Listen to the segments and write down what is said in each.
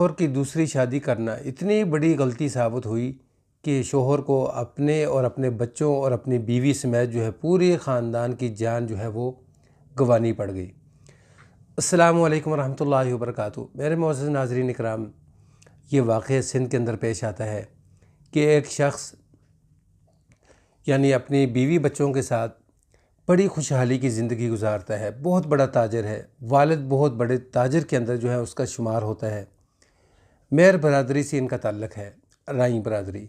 شوہر کی دوسری شادی کرنا اتنی بڑی غلطی ثابت ہوئی کہ شوہر کو اپنے اور اپنے بچوں اور اپنی بیوی سمیت جو ہے پورے خاندان کی جان جو ہے وہ گنوانی پڑ گئی۔ السلام علیکم ورحمۃ اللہ وبرکاتہ۔ میرے معزز ناظرین اکرام، یہ واقعہ سندھ کے اندر پیش آتا ہے کہ ایک شخص اپنی بیوی بچوں کے ساتھ بڑی خوشحالی کی زندگی گزارتا ہے۔ بہت بڑا تاجر ہے، والد بہت بڑے تاجر کے اندر جو ہے اس کا شمار ہوتا ہے۔ میر برادری سے ان کا تعلق ہے، رائی برادری۔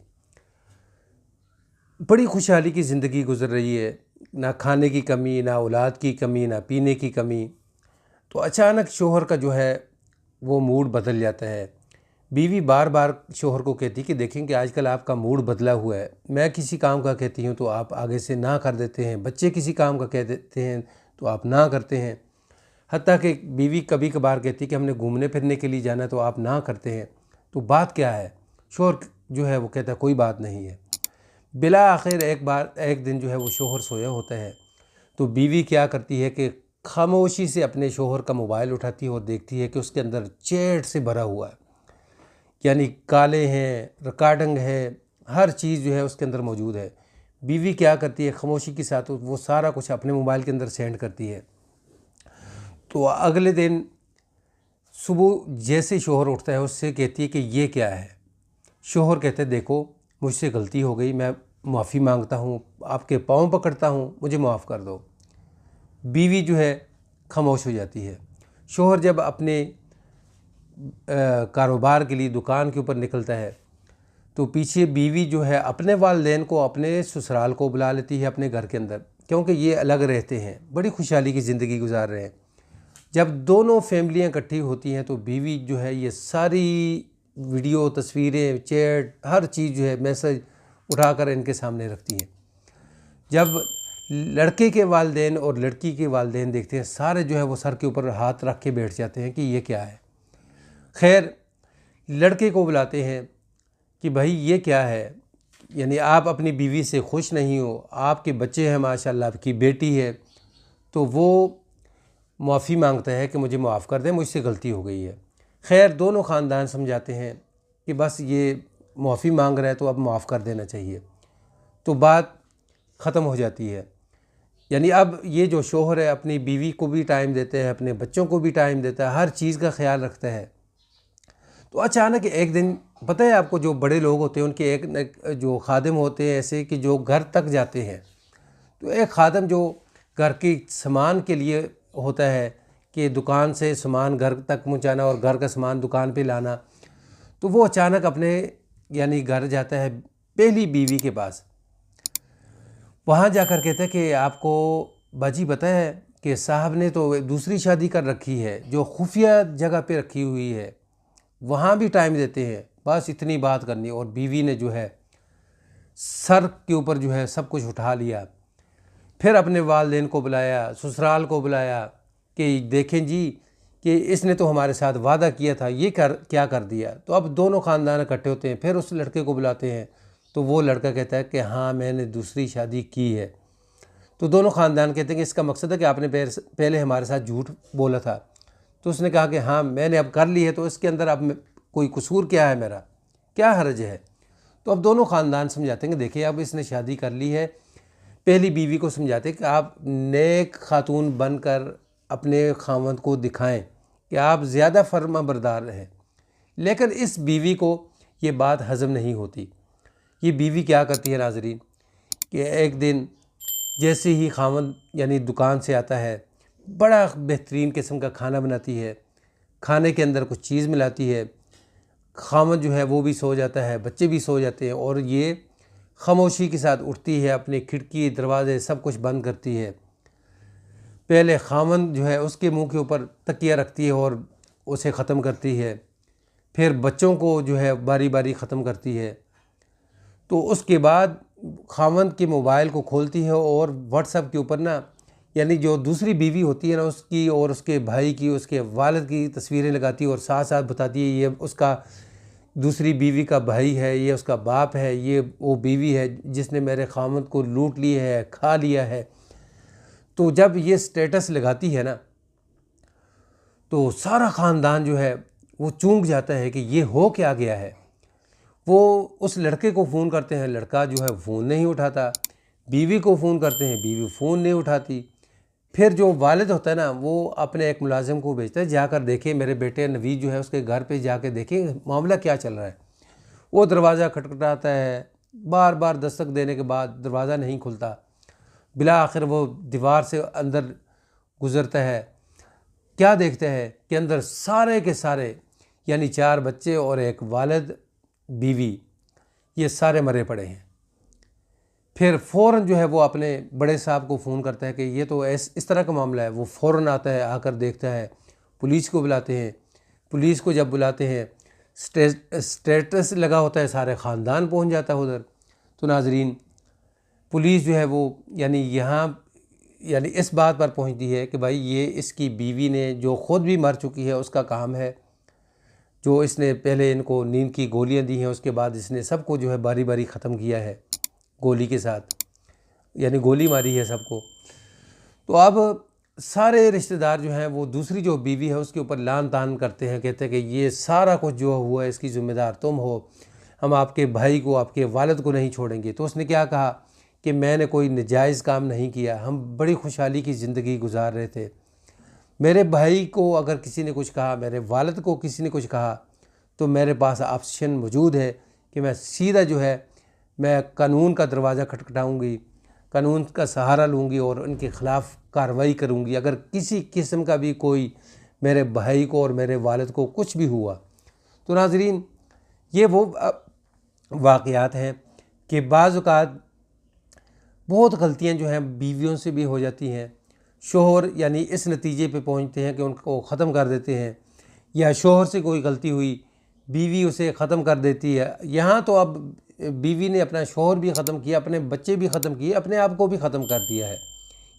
بڑی خوشحالی کی زندگی گزر رہی ہے، نہ کھانے کی کمی، نہ اولاد کی کمی، نہ پینے کی کمی۔ تو اچانک شوہر کا جو ہے وہ موڈ بدل جاتا ہے۔ بیوی بار بار شوہر کو کہتی کہ دیکھیں کہ آج کل آپ کا موڈ بدلا ہوا ہے، میں کسی کام کا کہتی ہوں تو آپ آگے سے نہ کر دیتے ہیں، بچے کسی کام کا کہہ دیتے ہیں تو آپ نہ کرتے ہیں، حتیٰ کہ بیوی کبھی کبھار کہتی کہ ہم نے گھومنے پھرنے کے لیے جانا تو آپ نہ کرتے ہیں، تو بات کیا ہے؟ شوہر جو ہے وہ کہتا ہے کوئی بات نہیں ہے۔ بالآخر ایک دن جو ہے وہ شوہر سویا ہوتا ہے تو بیوی کیا کرتی ہے کہ خاموشی سے اپنے شوہر کا موبائل اٹھاتی ہے اور دیکھتی ہے کہ اس کے اندر چیٹ سے بھرا ہوا ہے، کالے ہیں، ریکارڈنگ ہے، ہر چیز جو ہے اس کے اندر موجود ہے۔ بیوی کیا کرتی ہے؟ خاموشی کے ساتھ وہ سارا کچھ اپنے موبائل کے اندر سینڈ کرتی ہے۔ تو اگلے دن صبح جیسے شوہر اٹھتا ہے اس سے کہتی ہے کہ یہ کیا ہے؟ شوہر کہتے ہیں دیکھو مجھ سے غلطی ہو گئی، میں معافی مانگتا ہوں، آپ کے پاؤں پکڑتا ہوں، مجھے معاف کر دو۔ بیوی جو ہے خاموش ہو جاتی ہے۔ شوہر جب اپنے کاروبار کے لیے دکان کے اوپر نکلتا ہے تو پیچھے بیوی جو ہے اپنے والدین کو، اپنے سسرال کو بلا لیتی ہے اپنے گھر کے اندر، کیونکہ یہ الگ رہتے ہیں، بڑی خوشحالی کی زندگی گزار رہے ہیں۔ جب دونوں فیملیاں اکٹھی ہوتی ہیں تو بیوی جو ہے یہ ساری ویڈیو، تصویریں، چیٹ، ہر چیز جو ہے میسج اٹھا کر ان کے سامنے رکھتی ہیں۔ جب لڑکے کے والدین اور لڑکی کے والدین دیکھتے ہیں، سارے جو ہے وہ سر کے اوپر ہاتھ رکھ کے بیٹھ جاتے ہیں کہ یہ کیا ہے۔ خیر لڑکے کو بلاتے ہیں کہ بھائی یہ کیا ہے، آپ اپنی بیوی سے خوش نہیں ہو، آپ کے بچے ہیں ماشاءاللہ، آپ کی بیٹی ہے، تو وہ معافی مانگتا ہے کہ مجھے معاف کر دیں، مجھ سے غلطی ہو گئی ہے۔ خیر دونوں خاندان سمجھاتے ہیں کہ بس یہ معافی مانگ رہا ہے تو اب معاف کر دینا چاہیے، تو بات ختم ہو جاتی ہے۔ اب یہ جو شوہر ہے اپنی بیوی کو بھی ٹائم دیتا ہے، اپنے بچوں کو بھی ٹائم دیتا ہے، ہر چیز کا خیال رکھتا ہے۔ تو اچانک ایک دن، پتہ ہے آپ کو، جو بڑے لوگ ہوتے ہیں ان کے ایک جو خادم ہوتے ہیں ایسے کہ جو گھر تک جاتے ہیں، تو ایک خادم جو گھر کے سامان کے لیے ہوتا ہے کہ دکان سے سامان گھر تک پہنچانا اور گھر کا سامان دکان پہ لانا، تو وہ اچانک اپنے گھر جاتا ہے پہلی بیوی کے پاس۔ وہاں جا کر کہتا ہے کہ آپ کو باجی پتہ ہے کہ صاحب نے تو دوسری شادی کر رکھی ہے جو خفیہ جگہ پہ رکھی ہوئی ہے، وہاں بھی ٹائم دیتے ہیں، بس اتنی بات کرنی۔ اور بیوی نے جو ہے سر کے اوپر جو ہے سب کچھ اٹھا لیا، پھر اپنے والدین کو بلایا، سسرال کو بلایا کہ دیکھیں جی کہ اس نے تو ہمارے ساتھ وعدہ کیا تھا، یہ کیا کر دیا۔ تو اب دونوں خاندان اکٹھے ہوتے ہیں، پھر اس لڑکے کو بلاتے ہیں تو وہ لڑکا کہتا ہے کہ ہاں میں نے دوسری شادی کی ہے۔ تو دونوں خاندان کہتے ہیں کہ اس کا مقصد ہے کہ آپ نے پہلے ہمارے ساتھ جھوٹ بولا تھا۔ تو اس نے کہا کہ ہاں میں نے اب کر لی ہے، تو اس کے اندر اب کوئی قصور کیا ہے، میرا کیا حرج ہے؟ تو اب دونوں خاندان سمجھاتے ہیں کہ دیکھیں اب اس نے شادی کر لی ہے۔ پہلی بیوی کو سمجھاتے ہیں کہ آپ نیک خاتون بن کر اپنے خاوند کو دکھائیں کہ آپ زیادہ فرما بردار ہیں، لیکن اس بیوی کو یہ بات ہضم نہیں ہوتی۔ یہ بیوی کیا کرتی ہے ناظرین کہ ایک دن جیسے ہی خاوند دکان سے آتا ہے، بڑا بہترین قسم کا کھانا بناتی ہے، کھانے کے اندر کچھ چیز ملاتی ہے، خاوند جو ہے وہ بھی سو جاتا ہے، بچے بھی سو جاتے ہیں، اور یہ خاموشی کے ساتھ اٹھتی ہے، اپنے کھڑکی دروازے سب کچھ بند کرتی ہے۔ پہلے خاوند جو ہے اس کے منہ کے اوپر تکیہ رکھتی ہے اور اسے ختم کرتی ہے، پھر بچوں کو جو ہے باری باری ختم کرتی ہے۔ تو اس کے بعد خاوند کے موبائل کو کھولتی ہے اور واٹس ایپ کے اوپر جو دوسری بیوی ہوتی ہے اس کی اور اس کے بھائی کی، اس کے والد کی تصویریں لگاتی ہے اور ساتھ ساتھ بتاتی ہے یہ اس کا دوسری بیوی کا بھائی ہے، یہ اس کا باپ ہے، یہ وہ بیوی ہے جس نے میرے خاوند کو لوٹ لیا ہے، کھا لیا ہے۔ تو جب یہ سٹیٹس لگاتی ہے تو سارا خاندان جو ہے وہ چونک جاتا ہے کہ یہ ہو کیا گیا ہے۔ وہ اس لڑکے کو فون کرتے ہیں، لڑکا جو ہے فون نہیں اٹھاتا، بیوی کو فون کرتے ہیں، بیوی فون نہیں اٹھاتی۔ پھر جو والد ہوتا ہے نا، وہ اپنے ایک ملازم کو بھیجتا ہے، جا کر دیکھیں میرے بیٹے نوید جو ہے اس کے گھر پہ جا کے دیکھیں معاملہ کیا چل رہا ہے۔ وہ دروازہ کھٹکھٹاتا ہے، بار بار دستک دینے کے بعد دروازہ نہیں کھلتا، بالآخر وہ دیوار سے اندر گزرتا ہے، کیا دیکھتا ہے کہ اندر سارے کے سارے یعنی 4 بچے اور ایک والد بیوی یہ سارے مرے پڑے ہیں۔ پھر فوراً جو ہے وہ اپنے بڑے صاحب کو فون کرتا ہے کہ یہ تو اس طرح کا معاملہ ہے۔ وہ فوراً آتا ہے، آ کر دیکھتا ہے، پولیس کو بلاتے ہیں۔ پولیس کو جب بلاتے ہیں، اسٹیٹس لگا ہوتا ہے، سارے خاندان پہنچ جاتا ہے ادھر۔ تو ناظرین، پولیس جو ہے وہ یعنی اس بات پر پہنچتی ہے کہ بھائی یہ اس کی بیوی نے جو خود بھی مر چکی ہے اس کا کام ہے، جو اس نے پہلے ان کو نیند کی گولیاں دی ہیں، اس کے بعد اس نے سب کو جو ہے باری باری ختم کیا ہے گولی کے ساتھ، یعنی گولی ماری ہے سب کو۔ تو اب سارے رشتہ دار جو ہیں وہ دوسری جو بیوی ہے اس کے اوپر لان تان کرتے ہیں، کہتے ہیں کہ یہ سارا کچھ جو ہوا ہے اس کی ذمہ دار تم ہو، ہم آپ کے بھائی کو، آپ کے والد کو نہیں چھوڑیں گے۔ تو اس نے کیا کہا کہ میں نے کوئی ناجائز کام نہیں کیا، ہم بڑی خوشحالی کی زندگی گزار رہے تھے۔ میرے بھائی کو اگر کسی نے کچھ کہا، میرے والد کو کسی نے کچھ کہا، تو میرے پاس آپشن موجود ہے کہ میں سیدھا جو ہے میں قانون کا دروازہ کھٹکھٹاؤں گی، قانون کا سہارا لوں گی اور ان کے خلاف کارروائی کروں گی۔ اگر کسی قسم کا بھی کوئی میرے بھائی کو اور میرے والد کو کچھ بھی ہوا تو ناظرین، یہ وہ واقعات ہیں کہ بعض اوقات بہت غلطیاں جو ہیں بیویوں سے بھی ہو جاتی ہیں۔ شوہر یعنی اس نتیجے پہ پہنچتے ہیں کہ ان کو ختم کر دیتے ہیں، یا شوہر سے کوئی غلطی ہوئی، بیوی اسے ختم کر دیتی ہے۔ یہاں تو اب بیوی نے اپنا شوہر بھی ختم کیا، اپنے بچے بھی ختم کیے، اپنے آپ کو بھی ختم کر دیا ہے۔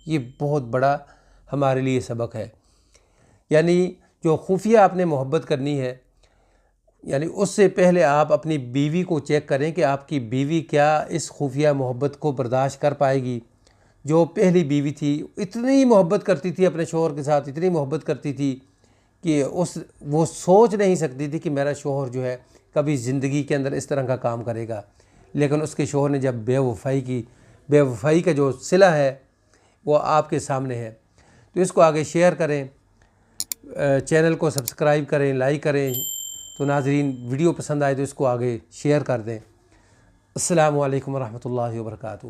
یہ بہت بڑا ہمارے لیے سبق ہے۔ یعنی جو خفیہ آپ نے محبت کرنی ہے، یعنی اس سے پہلے آپ اپنی بیوی کو چیک کریں کہ آپ کی بیوی کیا اس خفیہ محبت کو برداشت کر پائے گی۔ جو پہلی بیوی تھی اتنی محبت کرتی تھی اپنے شوہر کے ساتھ، اتنی محبت کرتی تھی کہ وہ سوچ نہیں سکتی تھی کہ میرا شوہر جو ہے کبھی زندگی کے اندر اس طرح کا کام کرے گا، لیکن اس کے شوہر نے جب بے وفائی کی، بے وفائی کا جو صلہ ہے وہ آپ کے سامنے ہے۔ تو اس کو آگے شیئر کریں، چینل کو سبسکرائب کریں، لائک کریں۔ تو ناظرین، ویڈیو پسند آئے تو اس کو آگے شیئر کر دیں۔ السلام علیکم ورحمۃ اللہ وبرکاتہ۔